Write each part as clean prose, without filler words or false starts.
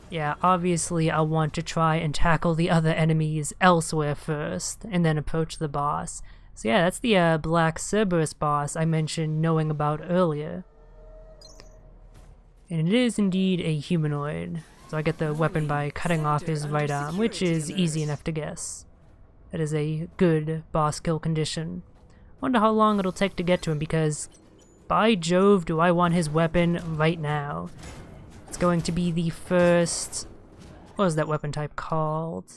Yeah, obviously I'll want to try and tackle the other enemies elsewhere first, and then approach the boss. So yeah, that's the black Cerberus boss I mentioned knowing about earlier. And it is indeed a humanoid. So I get the weapon by cutting off his right arm, which is easy enough to guess. That is a good boss kill condition. Wonder how long it'll take to get to him, because by Jove do I want his weapon right now. It's going to be the first... what was that weapon type called?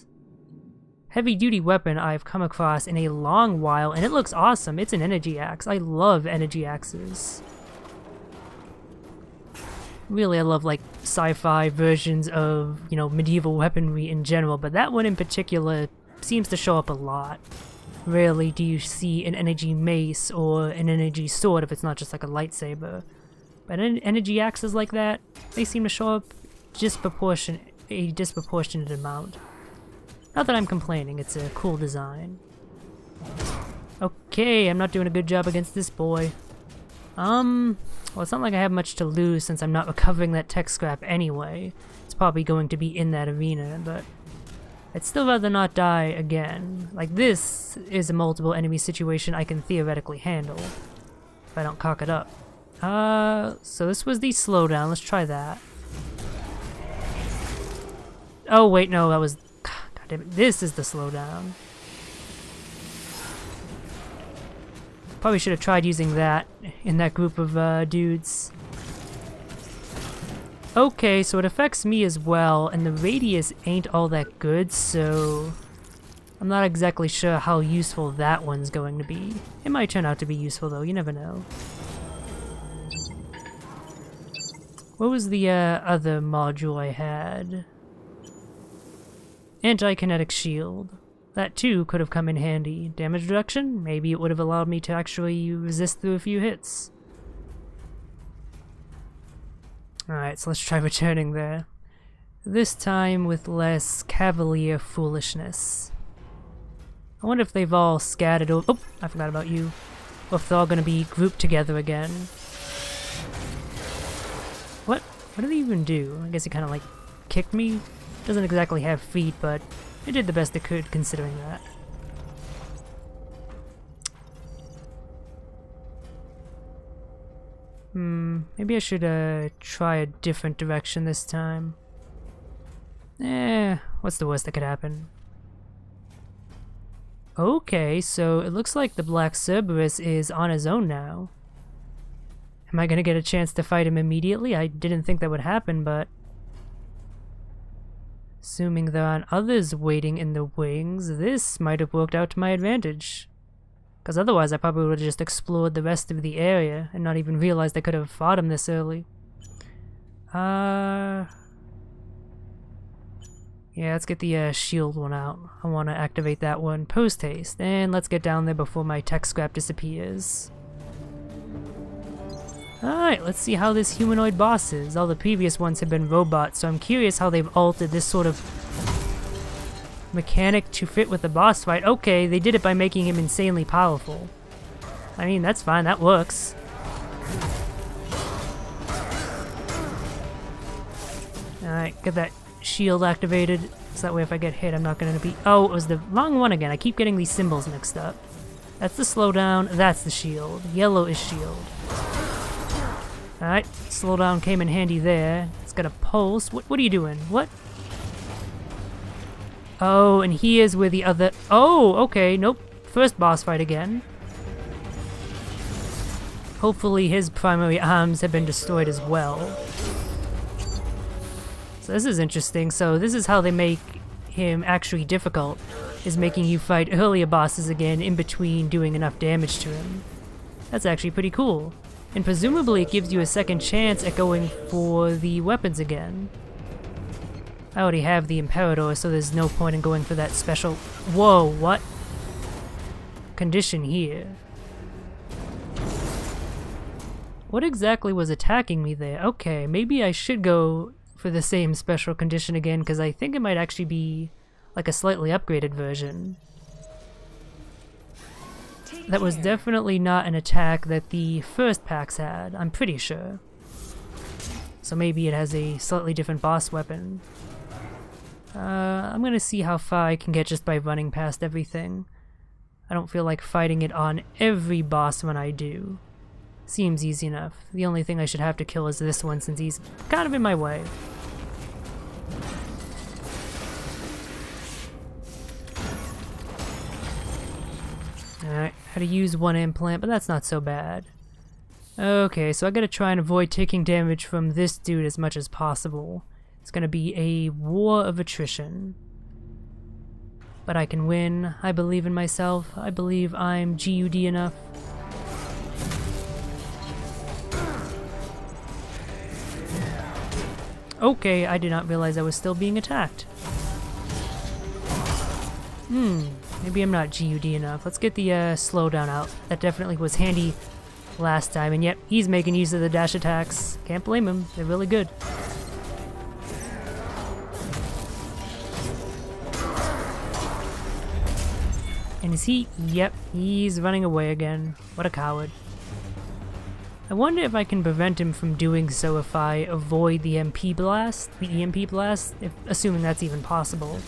Heavy duty weapon I've come across in a long while, and it looks awesome. It's an energy axe. I love energy axes. Really, I love like sci-fi versions of, you know, medieval weaponry in general, but that one in particular seems to show up a lot. Rarely do you see an energy mace or an energy sword if it's not just like a lightsaber. But energy axes like that, they seem to show up a disproportionate amount. Not that I'm complaining, it's a cool design. Okay, I'm not doing a good job against this boy. Well, it's not like I have much to lose since I'm not recovering that tech scrap anyway. It's probably going to be in that arena, but I'd still rather not die again. Like, this is a multiple enemy situation I can theoretically handle if I don't cock it up. So this was the slowdown. Let's try that. Oh, wait, no, that was... God damn it. This is the slowdown. Probably should have tried using that in that group of dudes. Okay, so it affects me as well, and the radius ain't all that good, so I'm not exactly sure how useful that one's going to be. It might turn out to be useful though, you never know. What was the other module I had? Anti-kinetic shield. That too could have come in handy. Damage reduction? Maybe it would have allowed me to actually resist through a few hits. Alright, so let's try returning there. This time with less cavalier foolishness. I wonder if they've all scattered over— oh, I forgot about you. Or if they're all gonna be grouped together again. What? What did he even do? I guess he kinda like kicked me? Doesn't exactly have feet, but it did the best it could considering that. Maybe I should try a different direction this time. What's the worst that could happen? Okay, so it looks like the Black Cerberus is on his own now. Am I gonna get a chance to fight him immediately? I didn't think that would happen, but... assuming there aren't others waiting in the wings, this might have worked out to my advantage. Because otherwise I probably would have just explored the rest of the area and not even realized I could have fought him this early. Yeah, let's get the shield one out. I want to activate that one post-haste, and let's get down there before my tech scrap disappears. Alright, let's see how this humanoid boss is. All the previous ones have been robots, so I'm curious how they've altered this sort of mechanic to fit with the boss fight. Okay, they did it by making him insanely powerful. I mean, that's fine, that works. Alright, get that shield activated, so that way if I get hit I'm not gonna be— oh, it was the wrong one again. I keep getting these symbols mixed up. That's the slowdown, that's the shield. Yellow is shield. Alright, slowdown came in handy there. It's got a pulse. What are you doing? What? Oh, and he is where the other— oh, okay, nope. First boss fight again. Hopefully his primary arms have been destroyed as well. So this is interesting. So this is how they make him actually difficult, is making you fight earlier bosses again in between doing enough damage to him. That's actually pretty cool. And presumably it gives you a second chance at going for the weapons again. I already have the Imperator, so there's no point in going for that special— whoa, what? Condition here. What exactly was attacking me there? Okay, maybe I should go for the same special condition again, because I think it might actually be like a slightly upgraded version. That was definitely not an attack that the first packs had, I'm pretty sure. so maybe it has a slightly different boss weapon. I'm gonna see how far I can get just by running past everything. I don't feel like fighting it on every boss when I do. Seems easy enough. The only thing I should have to kill is this one since he's kind of in my way. Alright, had to use one implant, but that's not so bad. Okay, so I gotta try and avoid taking damage from this dude as much as possible. It's gonna be a war of attrition. But I can win. I believe in myself. I believe I'm GUD enough. Okay, I did not realize I was still being attacked. Maybe I'm not GUD enough. Let's get the slowdown out. That definitely was handy last time, and yep, he's making use of the dash attacks. Can't blame him. They're really good. And is he? Yep, he's running away again. What a coward. I wonder if I can prevent him from doing so if I avoid the EMP blast, assuming that's even possible.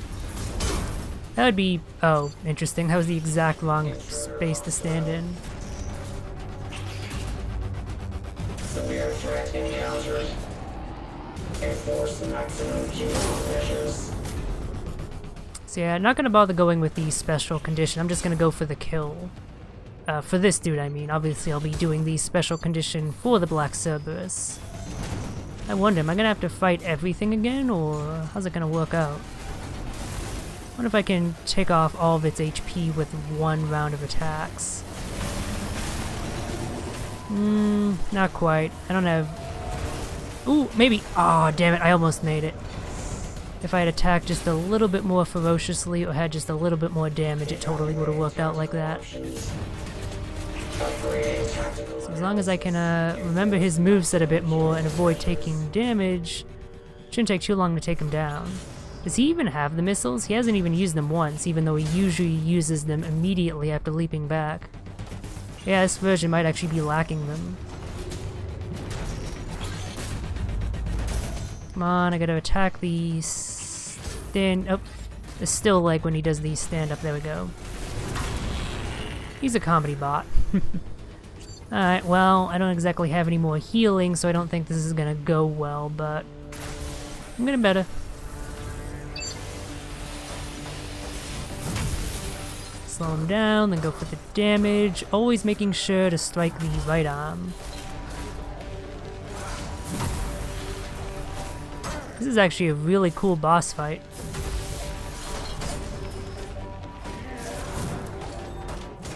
That would be... oh, interesting. That was the exact wrong space to stand in. Severe threat encountered. Enforce maximum cumulative measures. So yeah, not gonna bother going with the special condition. I'm just gonna go for the kill. For this dude, I mean. Obviously, I'll be doing the special condition for the Black Cerberus. I wonder, am I gonna have to fight everything again, or how's it gonna work out? I wonder if I can take off all of its HP with one round of attacks. Not quite. I don't have... ooh, maybe. Oh, damn it, I almost made it. If I had attacked just a little bit more ferociously or had just a little bit more damage, it totally would have worked out like that. So as long as I can remember his moveset a bit more and avoid taking damage, it shouldn't take too long to take him down. Does he even have the missiles? He hasn't even used them once, even though he usually uses them immediately after leaping back. Yeah, this version might actually be lacking them. Come on, I gotta attack the stand... oh, the still leg when he does the stand-up. There we go. He's a comedy bot. Alright, well, I don't exactly have any more healing, so I don't think this is gonna go well, but I'm getting better. Slow him down, then go for the damage, always making sure to strike the right arm. This is actually a really cool boss fight.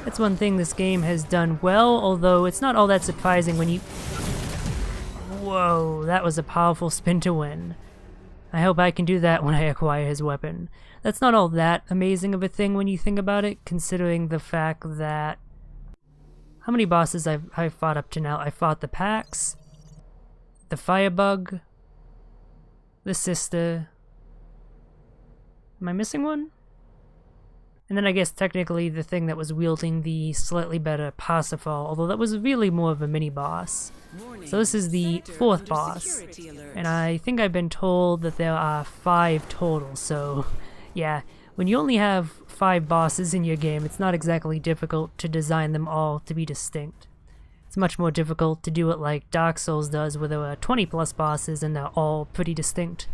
That's one thing this game has done well, although it's not all that surprising when you... whoa, that was a powerful spin to win. I hope I can do that when I acquire his weapon. That's not all that amazing of a thing when you think about it, considering the fact that... how many bosses I've fought up to now? I fought the Pax, the Firebug, the Sister... am I missing one? And then I guess technically the thing that was wielding the slightly better Parsifal, although that was really more of a mini-boss. So this is the fourth boss, and I think I've been told that there are 5 total, so yeah, when you only have 5 bosses in your game, it's not exactly difficult to design them all to be distinct. It's much more difficult to do it like Dark Souls does, where there are 20 plus bosses and they're all pretty distinct.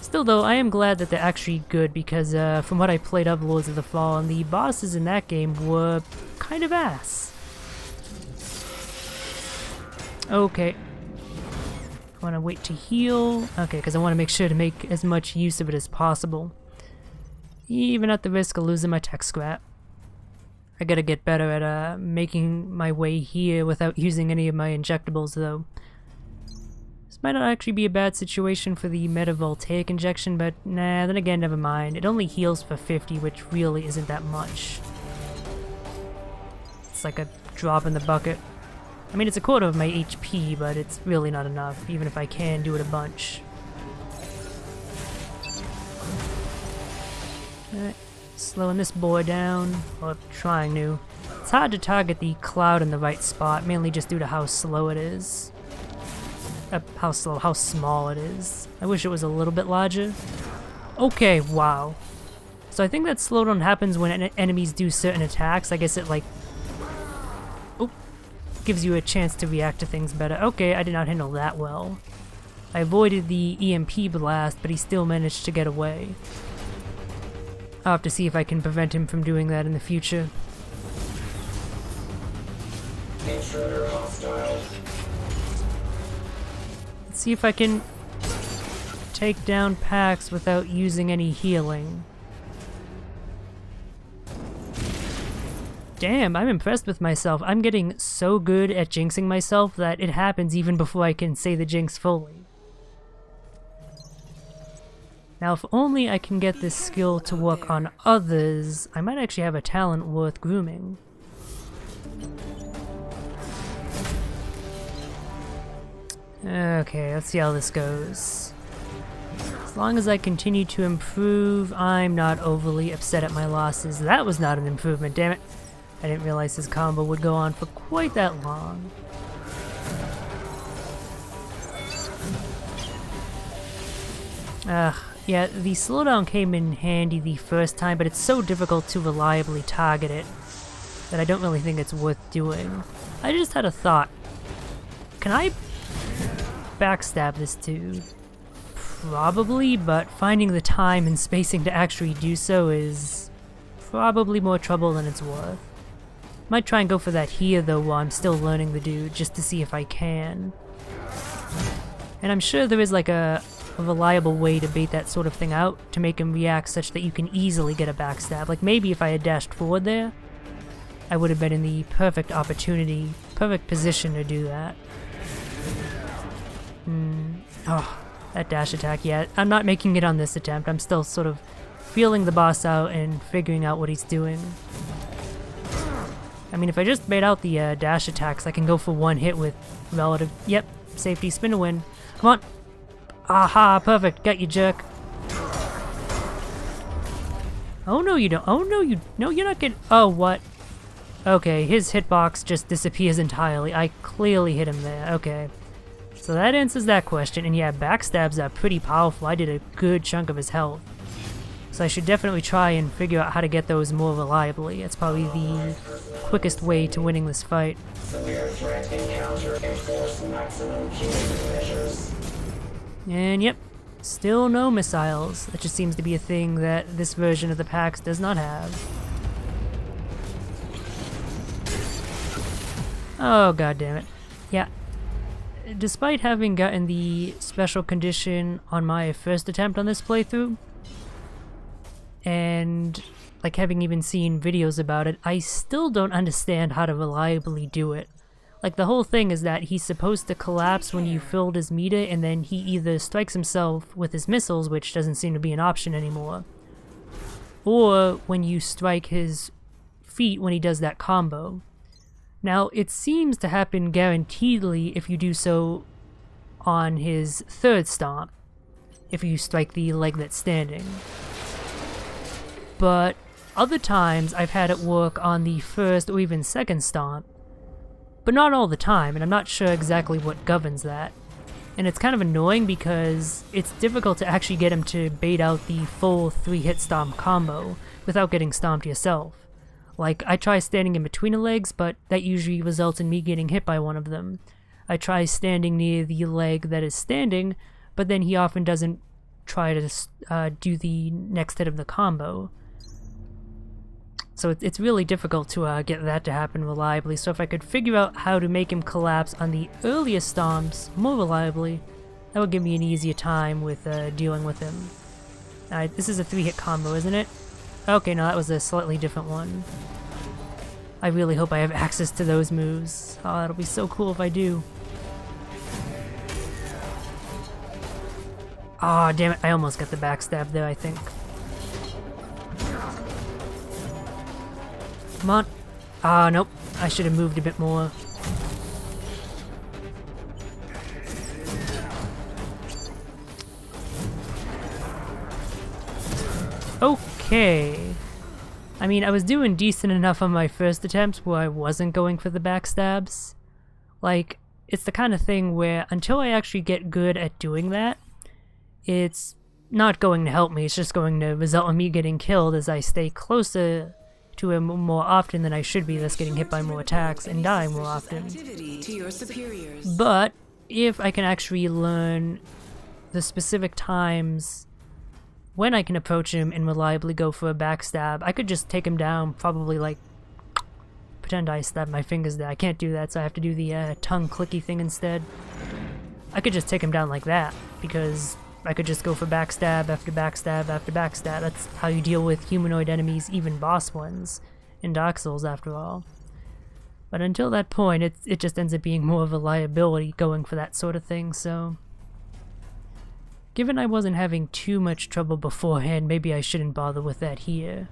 Still though, I am glad that they're actually good because from what I played of Lords of the Fallen, the bosses in that game were kind of ass. Okay. I want to wait to heal. Okay, because I want to make sure to make as much use of it as possible. Even at the risk of losing my tech scrap. I gotta get better at making my way here without using any of my injectables though. This might not actually be a bad situation for the metavoltaic injection, but nah, then again, never mind. It only heals for 50, which really isn't that much. It's like a drop in the bucket. I mean, it's a quarter of my HP, but it's really not enough, even if I can do it a bunch. Alright, slowing this boy down, or trying to. It's hard to target the cloud in the right spot, mainly just due to how slow it is. how small it is. I wish it was a little bit larger. Okay, wow. So I think that slowdown happens when enemies do certain attacks. I guess it like gives you a chance to react to things better. Okay, I did not handle that well. I avoided the EMP blast, but he still managed to get away. I'll have to see if I can prevent him from doing that in the future. Intruder hostile. Let's see if I can take down Pax without using any healing. Damn, I'm impressed with myself. I'm getting so good at jinxing myself that it happens even before I can say the jinx fully. Now, if only I can get this skill to work on others, I might actually have a talent worth grooming. Okay, let's see how this goes. As long as I continue to improve, I'm not overly upset at my losses. That was not an improvement, damn it. I didn't realize this combo would go on for quite that long. Yeah, the slowdown came in handy the first time, but it's so difficult to reliably target it that I don't really think it's worth doing. I just had a thought. Can I backstab this dude? Probably, but finding the time and spacing to actually do so is probably more trouble than it's worth. Might try and go for that here though while I'm still learning the dude, just to see if I can. And I'm sure there is like a reliable way to bait that sort of thing out, to make him react such that you can easily get a backstab. Like maybe if I had dashed forward there, I would have been in the perfect position to do that. Oh, that dash attack, yeah. I'm not making it on this attempt. I'm still sort of feeling the boss out and figuring out what he's doing. I mean, if I just bait out the dash attacks, I can go for one hit with relative... Yep, safety, spin to win. Come on! Aha, perfect, got you, jerk. Oh no, you don't. Oh no, no, you're not getting... Oh, what? Okay, his hitbox just disappears entirely. I clearly hit him there, okay. So that answers that question, and yeah, backstabs are pretty powerful. I did a good chunk of his health. So I should definitely try and figure out how to get those more reliably. It's probably the quickest way to winning this fight. Severe threat encounter. Enforce maximum cumulative measures. And yep, still no missiles. That just seems to be a thing that this version of the PAX does not have. Oh, god damn it. Yeah. Despite having gotten the special condition on my first attempt on this playthrough, and like having even seen videos about it, I still don't understand how to reliably do it. Like the whole thing is that he's supposed to collapse when you filled his meter, and then he either strikes himself with his missiles, which doesn't seem to be an option anymore, or when you strike his feet when he does that combo. Now, it seems to happen guaranteedly if you do so on his third stomp, if you strike the leg that's standing. But other times I've had it work on the first or even second stomp, but not all the time, and I'm not sure exactly what governs that. And it's kind of annoying because it's difficult to actually get him to bait out the full 3-hit stomp combo without getting stomped yourself. Like, I try standing in between the legs, but that usually results in me getting hit by one of them. I try standing near the leg that is standing, but then he often doesn't try to do the next hit of the combo. So it's really difficult to get that to happen reliably. So if I could figure out how to make him collapse on the earliest stomps more reliably, that would give me an easier time with dealing with him. This is a 3-hit combo, isn't it? Okay, no, that was a slightly different one. I really hope I have access to those moves. Oh, that'll be so cool if I do. Ah, oh, damn it, I almost got the backstab there, I think. Come on. Ah, nope. I should have moved a bit more. Okay. I mean, I was doing decent enough on my first attempts where I wasn't going for the backstabs. Like, it's the kind of thing where until I actually get good at doing that, it's not going to help me. It's just going to result in me getting killed as I stay closer to him more often than I should be, thus getting hit by more attacks and dying more often. But if I can actually learn the specific times when I can approach him and reliably go for a backstab, I could just take him down, probably like pretend I stabbed my fingers there. I can't do that, so I have to do the tongue clicky thing instead. I could just take him down like that, because I could just go for backstab after backstab after backstab. That's how you deal with humanoid enemies, even boss ones, in Dark Souls after all. But until that point, it just ends up being more of a liability going for that sort of thing, so... Given I wasn't having too much trouble beforehand, maybe I shouldn't bother with that here.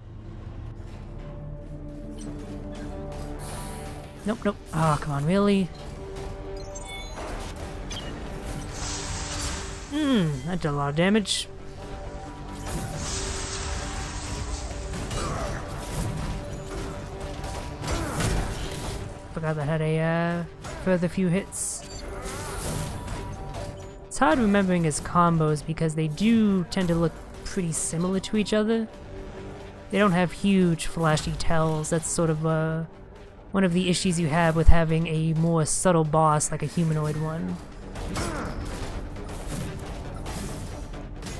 Nope, nope. Ah, oh, come on, really? That did a lot of damage. Forgot that had a further few hits. It's hard remembering his combos because they do tend to look pretty similar to each other. They don't have huge flashy tells. That's sort of one of the issues you have with having a more subtle boss like a humanoid one.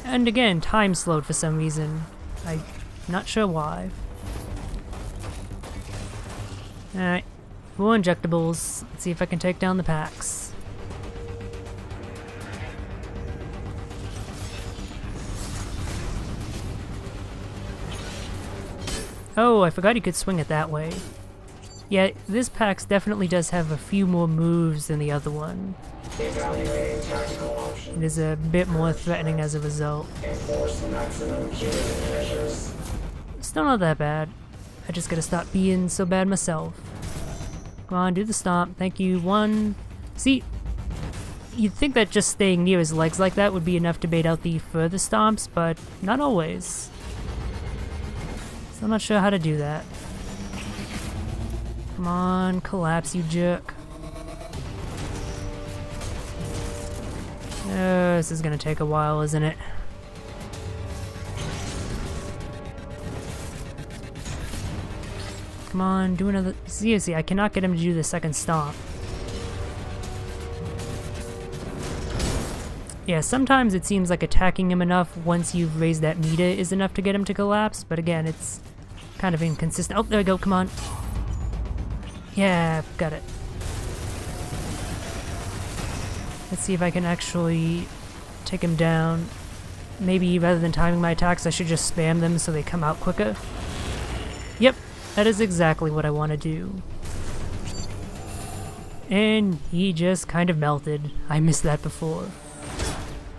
And again, time slowed for some reason. I'm not sure why. Alright, more injectables. Let's see if I can take down the packs. Oh, I forgot you could swing it that way. Yeah, this PAX definitely does have a few more moves than the other one. It is a bit more threatening as a result. Still not that bad. I just gotta stop being so bad myself. Come on, do the stomp. Thank you. One. See, you'd think that just staying near his legs like that would be enough to bait out the further stomps, but not always. So I'm not sure how to do that. Come on, collapse, you jerk. This is gonna take a while, isn't it? Come on, do another... Seriously, I cannot get him to do the second stomp. Yeah, sometimes it seems like attacking him enough once you've raised that meter is enough to get him to collapse, but again, it's kind of inconsistent. Oh, there we go, come on. Yeah, got it. Let's see if I can actually take him down. Maybe rather than timing my attacks, I should just spam them so they come out quicker. Yep, that is exactly what I want to do. And he just kind of melted. I missed that before.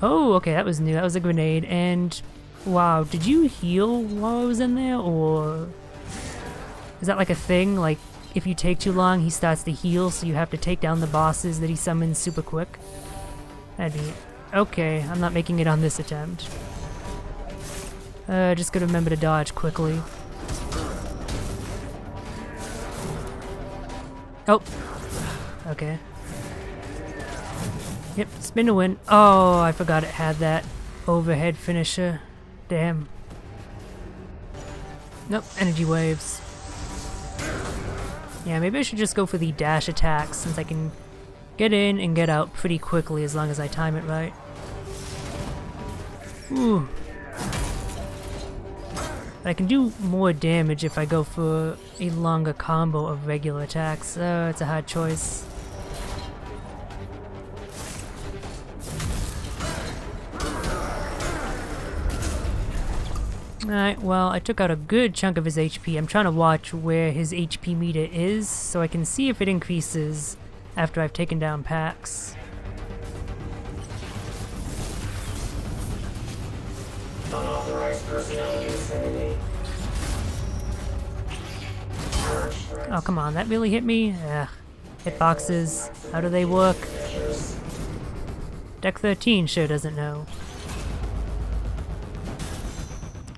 Oh, okay, that was new. That was a grenade. And wow, did you heal while I was in there, or is that like a thing? Like, if you take too long, he starts to heal, so you have to take down the bosses that he summons super quick? That'd be... Okay, I'm not making it on this attempt. Just gotta remember to dodge quickly. Oh! Okay. Yep, spin to win. Oh, I forgot it had that overhead finisher. Damn. Nope, energy waves. Yeah, maybe I should just go for the dash attacks, since I can get in and get out pretty quickly as long as I time it right. Ooh. But I can do more damage if I go for a longer combo of regular attacks, so it's a hard choice. Alright, well, I took out a good chunk of his HP. I'm trying to watch where his HP meter is, so I can see if it increases after I've taken down packs. Unauthorized personnel vicinity. Oh, come on, that really hit me? Ugh. Hitboxes, how do they work? Deck 13 sure doesn't know.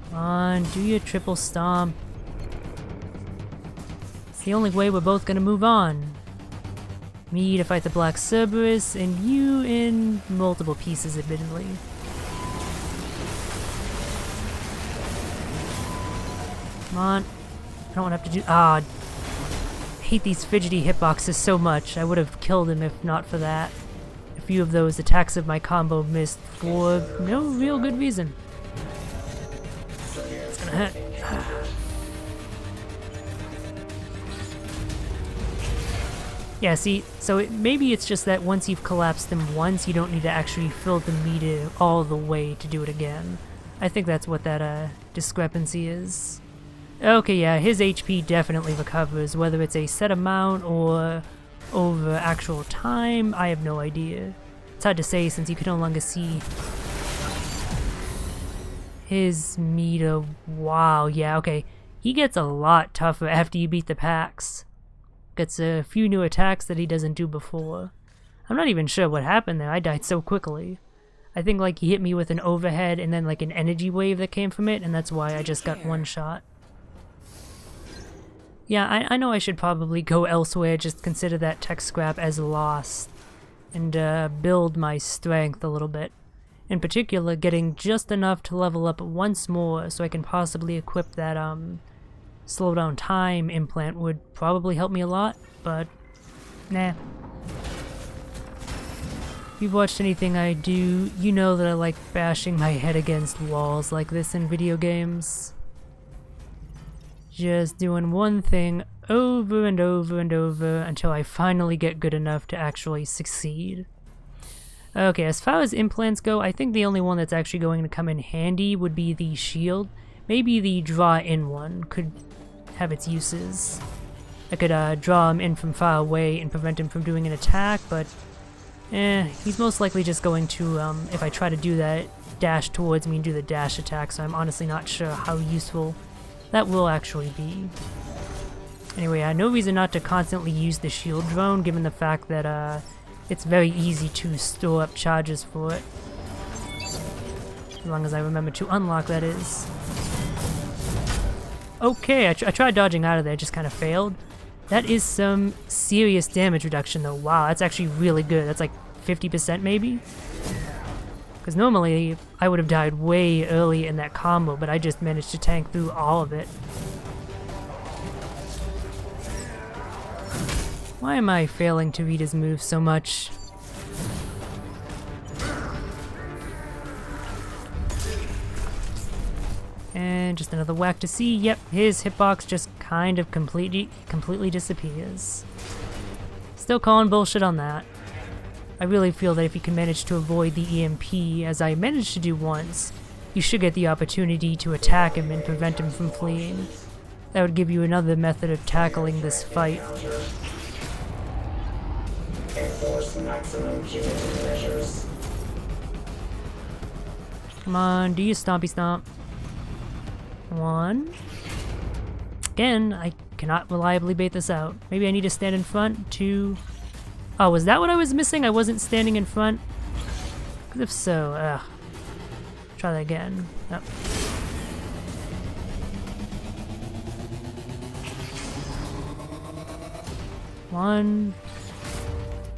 Come on, do your triple stomp. It's the only way we're both gonna move on. Me to fight the black Cerberus, and you in multiple pieces, admittedly. Come on. I don't want to have to do. I hate these fidgety hitboxes so much. I would have killed him if not for that. A few of those attacks of my combo missed for no real good reason. It's gonna hurt. Yeah, see, so maybe it's just that once you've collapsed them once, you don't need to actually fill the meter all the way to do it again. I think that's what that discrepancy is. Okay, yeah, his HP definitely recovers, whether it's a set amount or over actual time, I have no idea. It's hard to say since you can no longer see his meter. Wow, yeah, okay. He gets a lot tougher after you beat the packs. Gets a few new attacks that he doesn't do before. I'm not even sure what happened there, I died so quickly. I think like he hit me with an overhead and then like an energy wave that came from it, and that's why I just got one shot. Yeah, I know I should probably go elsewhere, just consider that tech scrap as lost, and build my strength a little bit. In particular, getting just enough to level up once more so I can possibly equip that slow down time implant would probably help me a lot, but nah. If you've watched anything I do, you know that I like bashing my head against walls like this in video games. Just doing one thing over and over and over until I finally get good enough to actually succeed. Okay, as far as implants go, I think the only one that's actually going to come in handy would be the shield. Maybe the draw-in one could have its uses. I could draw him in from far away and prevent him from doing an attack, but he's most likely just going to, if I try to do that, dash towards me and do the dash attack, so I'm honestly not sure how useful that will actually be. Anyway, no reason not to constantly use the shield drone, given the fact that it's very easy to store up charges for it. As long as I remember to unlock, that is. Okay, I tried dodging out of there, just kind of failed. That is some serious damage reduction though. Wow, that's actually really good. That's like 50% maybe? Because normally I would have died way early in that combo, but I just managed to tank through all of it. Why am I failing to read his moves so much? And just another whack to see. Yep, his hitbox just kind of completely disappears. Still calling bullshit on that. I really feel that if you can manage to avoid the EMP, as I managed to do once, you should get the opportunity to attack him and prevent him from fleeing. That would give you another method of tackling this fight. Enforce maximum punitive measures. Come on, do your stompy stomp. One. Again, I cannot reliably bait this out. Maybe I need to stand in front. Two. Oh, was that what I was missing? I wasn't standing in front? Because if so, try that again. Oh. One.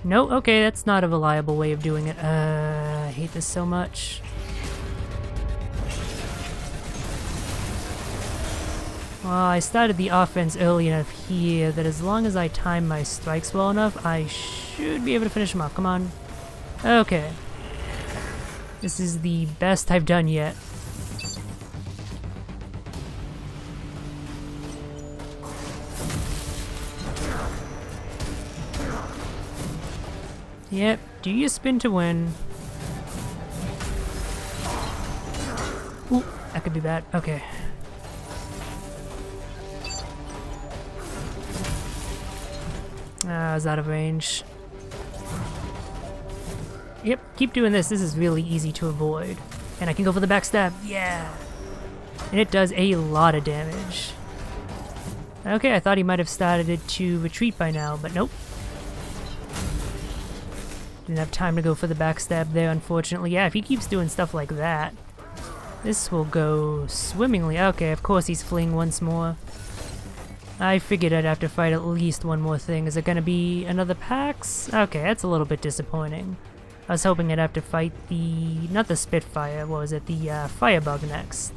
No, okay, that's not a reliable way of doing it. I hate this so much. Well, I started the offense early enough here that as long as I time my strikes well enough, I should be able to finish him off. Come on. Okay. This is the best I've done yet. Yep, do you spin to win? Ooh, that could be bad. Okay. I was out of range. Yep, keep doing this. This is really easy to avoid. And I can go for the backstab. Yeah! And it does a lot of damage. Okay, I thought he might have started it to retreat by now, but nope. Didn't have time to go for the backstab there, unfortunately. Yeah, if he keeps doing stuff like that, this will go swimmingly. Okay, of course he's fleeing once more. I figured I'd have to fight at least one more thing. Is it gonna be another Pax? Okay, that's a little bit disappointing. I was hoping I'd have to fight the... not the Spitfire, what was it? The Firebug next.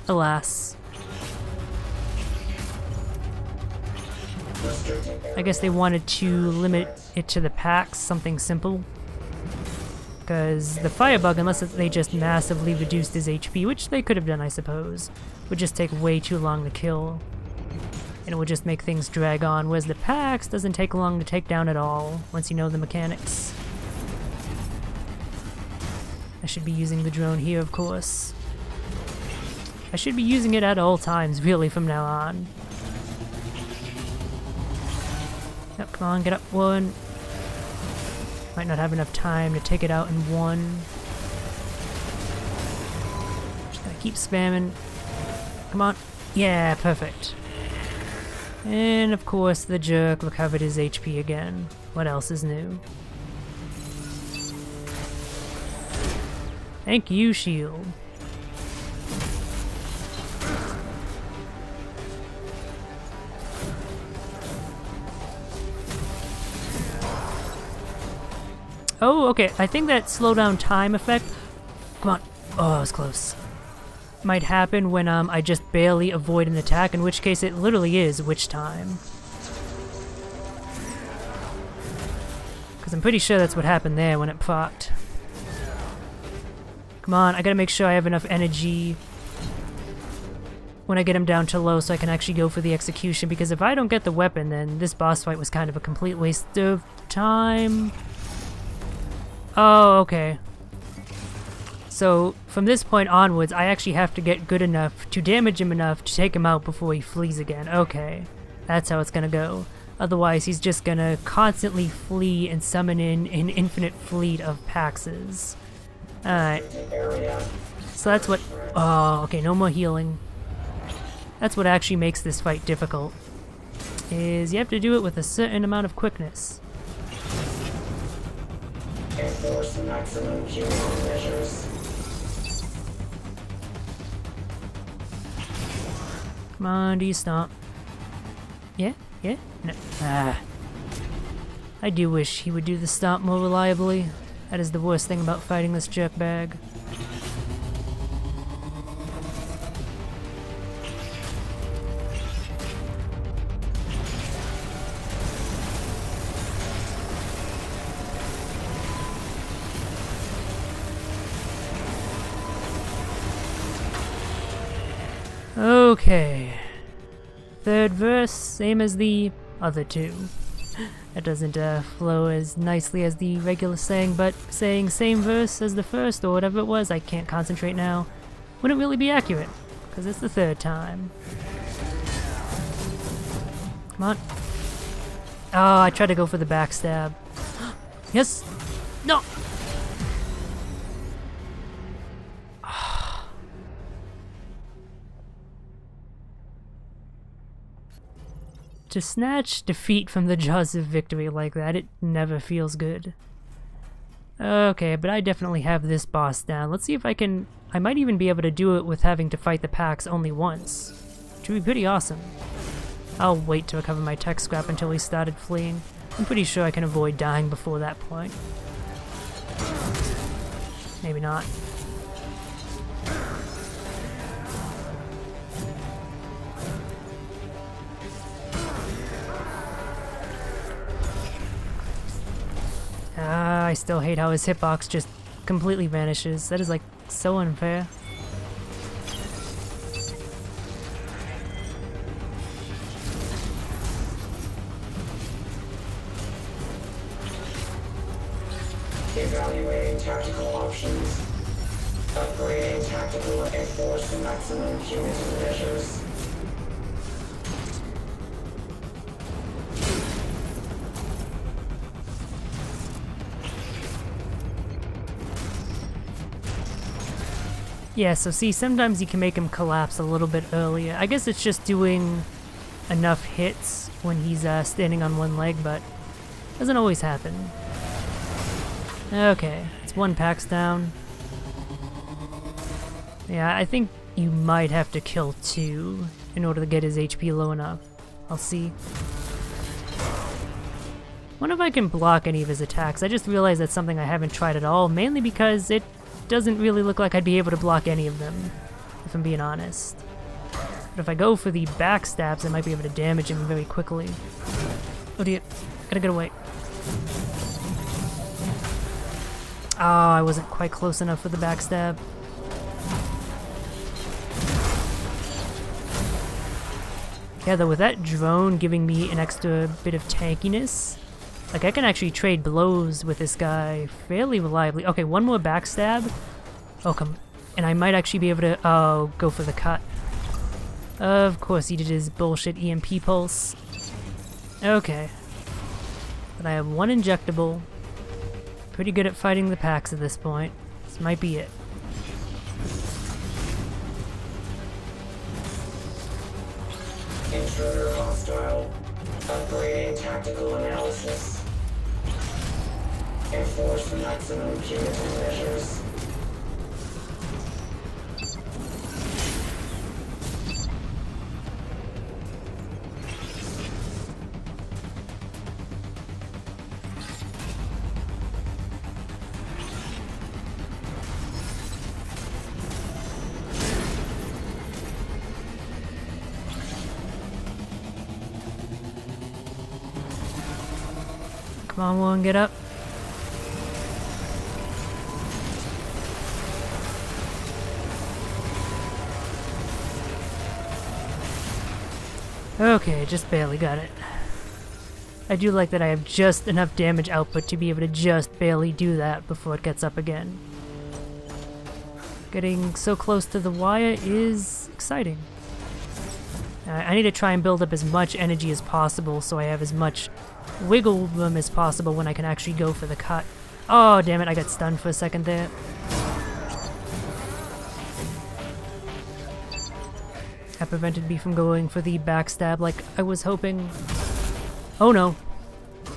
Alas. I guess they wanted to limit it to the Pax, something simple. Because the Firebug, unless they just massively reduced his HP, which they could have done I suppose, would just take way too long to kill. And it would just make things drag on, whereas the Pax doesn't take long to take down at all, once you know the mechanics. I should be using the drone here, of course. I should be using it at all times, really, from now on. Yep, come on, get up one. Might not have enough time to take it out in one. Just gotta keep spamming. Come on. Yeah, perfect. And of course the jerk recovered his HP again. What else is new? Thank you, shield. Oh, okay. I think that slow down time effect... Come on. Oh, that was close. Might happen when I just barely avoid an attack, in which case it literally is witch time. Because I'm pretty sure that's what happened there when it procced. Come on, I gotta make sure I have enough energy when I get him down to low so I can actually go for the execution, because if I don't get the weapon, then this boss fight was kind of a complete waste of time. Oh, okay. So, from this point onwards, I actually have to get good enough to damage him enough to take him out before he flees again. Okay, that's how it's gonna go. Otherwise, he's just gonna constantly flee and summon in an infinite fleet of Paxes. Alright. So that's what... Oh, okay, no more healing. That's what actually makes this fight difficult. Is you have to do it with a certain amount of quickness. Enforce maximum human measures. Come on, do you stomp? Yeah? Yeah? No. Ah. I do wish he would do the stomp more reliably. That is the worst thing about fighting this jerkbag. Okay. Third verse, same as the other two. That doesn't flow as nicely as the regular saying, but saying same verse as the first or whatever it was, I can't concentrate now, wouldn't really be accurate, because it's the third time. Come on. Oh, I tried to go for the backstab. Yes! No! To snatch defeat from the jaws of victory like that, it never feels good. Okay, but I definitely have this boss down. Let's see if I can... I might even be able to do it with having to fight the Pax only once. Which would be pretty awesome. I'll wait to recover my tech scrap until he started fleeing. I'm pretty sure I can avoid dying before that point. Maybe not. I still hate how his hitbox just completely vanishes. That is like so unfair. Evaluating tactical options. Upgrading tactical and force to maximum human measures. Yeah, so see, sometimes you can make him collapse a little bit earlier. I guess it's just doing enough hits when he's standing on one leg, but doesn't always happen. Okay, it's one Pax down. Yeah, I think you might have to kill two in order to get his HP low enough. I'll see. Wonder if I can block any of his attacks. I just realized that's something I haven't tried at all, mainly because it doesn't really look like I'd be able to block any of them, if I'm being honest. But if I go for the backstabs, I might be able to damage him very quickly. Oh dear, gotta get away. Oh, I wasn't quite close enough for the backstab. Yeah, though, with that drone giving me an extra bit of tankiness, like, I can actually trade blows with this guy fairly reliably. Okay, one more backstab. Oh, come. And I might actually be able to, oh, go for the cut. Of course he did his bullshit EMP pulse. Okay. But I have one injectable. Pretty good at fighting the packs at this point. This might be it. Intruder hostile. Upgrading tactical analysis. Enforce maximum punitive measures. Come on, Warren, get up. Okay, just barely got it. I do like that I have just enough damage output to be able to just barely do that before it gets up again. Getting so close to the wire is exciting. I need to try and build up as much energy as possible so I have as much wiggle room as possible when I can actually go for the cut. Oh, damn it, I got stunned for a second there. That prevented me from going for the backstab like I was hoping. Oh no.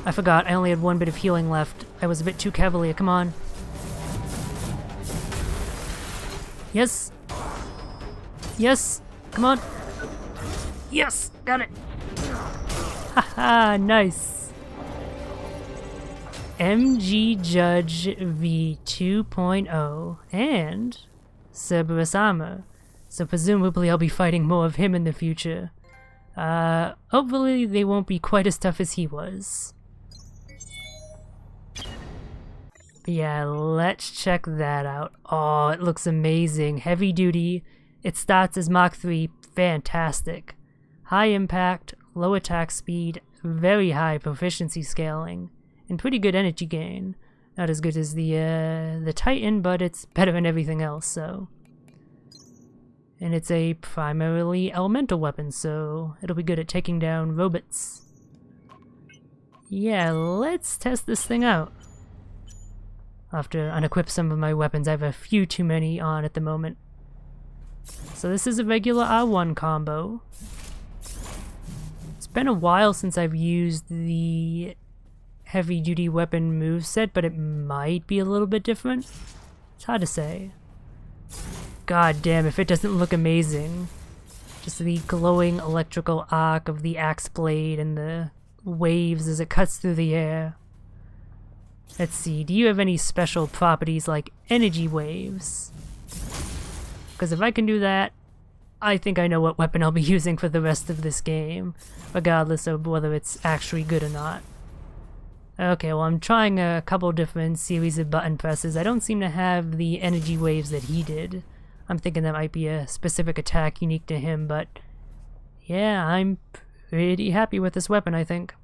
I forgot, I only had one bit of healing left. I was a bit too cavalier, come on. Yes. Yes, come on. Yes, got it. Haha, nice. MG Judge V 2.0 and Cerberus armor. So presumably I'll be fighting more of him in the future. Hopefully they won't be quite as tough as he was. But yeah, let's check that out. Oh, it looks amazing. Heavy duty. It starts as Mach 3. Fantastic. High impact, low attack speed, very high proficiency scaling, and pretty good energy gain. Not as good as the Titan, but it's better than everything else, so. And it's a primarily elemental weapon, so it'll be good at taking down robots. Yeah, let's test this thing out. I'll have to unequip some of my weapons. I have a few too many on at the moment. So this is a regular R1 combo. It's been a while since I've used the heavy-duty weapon moveset, but it might be a little bit different. It's hard to say. God damn, if it doesn't look amazing. Just the glowing electrical arc of the axe blade and the waves as it cuts through the air. Let's see, do you have any special properties like energy waves? Because if I can do that, I think I know what weapon I'll be using for the rest of this game, regardless of whether it's actually good or not. Okay, well, I'm trying a couple different series of button presses. I don't seem to have the energy waves that he did. I'm thinking that might be a specific attack unique to him, but yeah, I'm pretty happy with this weapon, I think.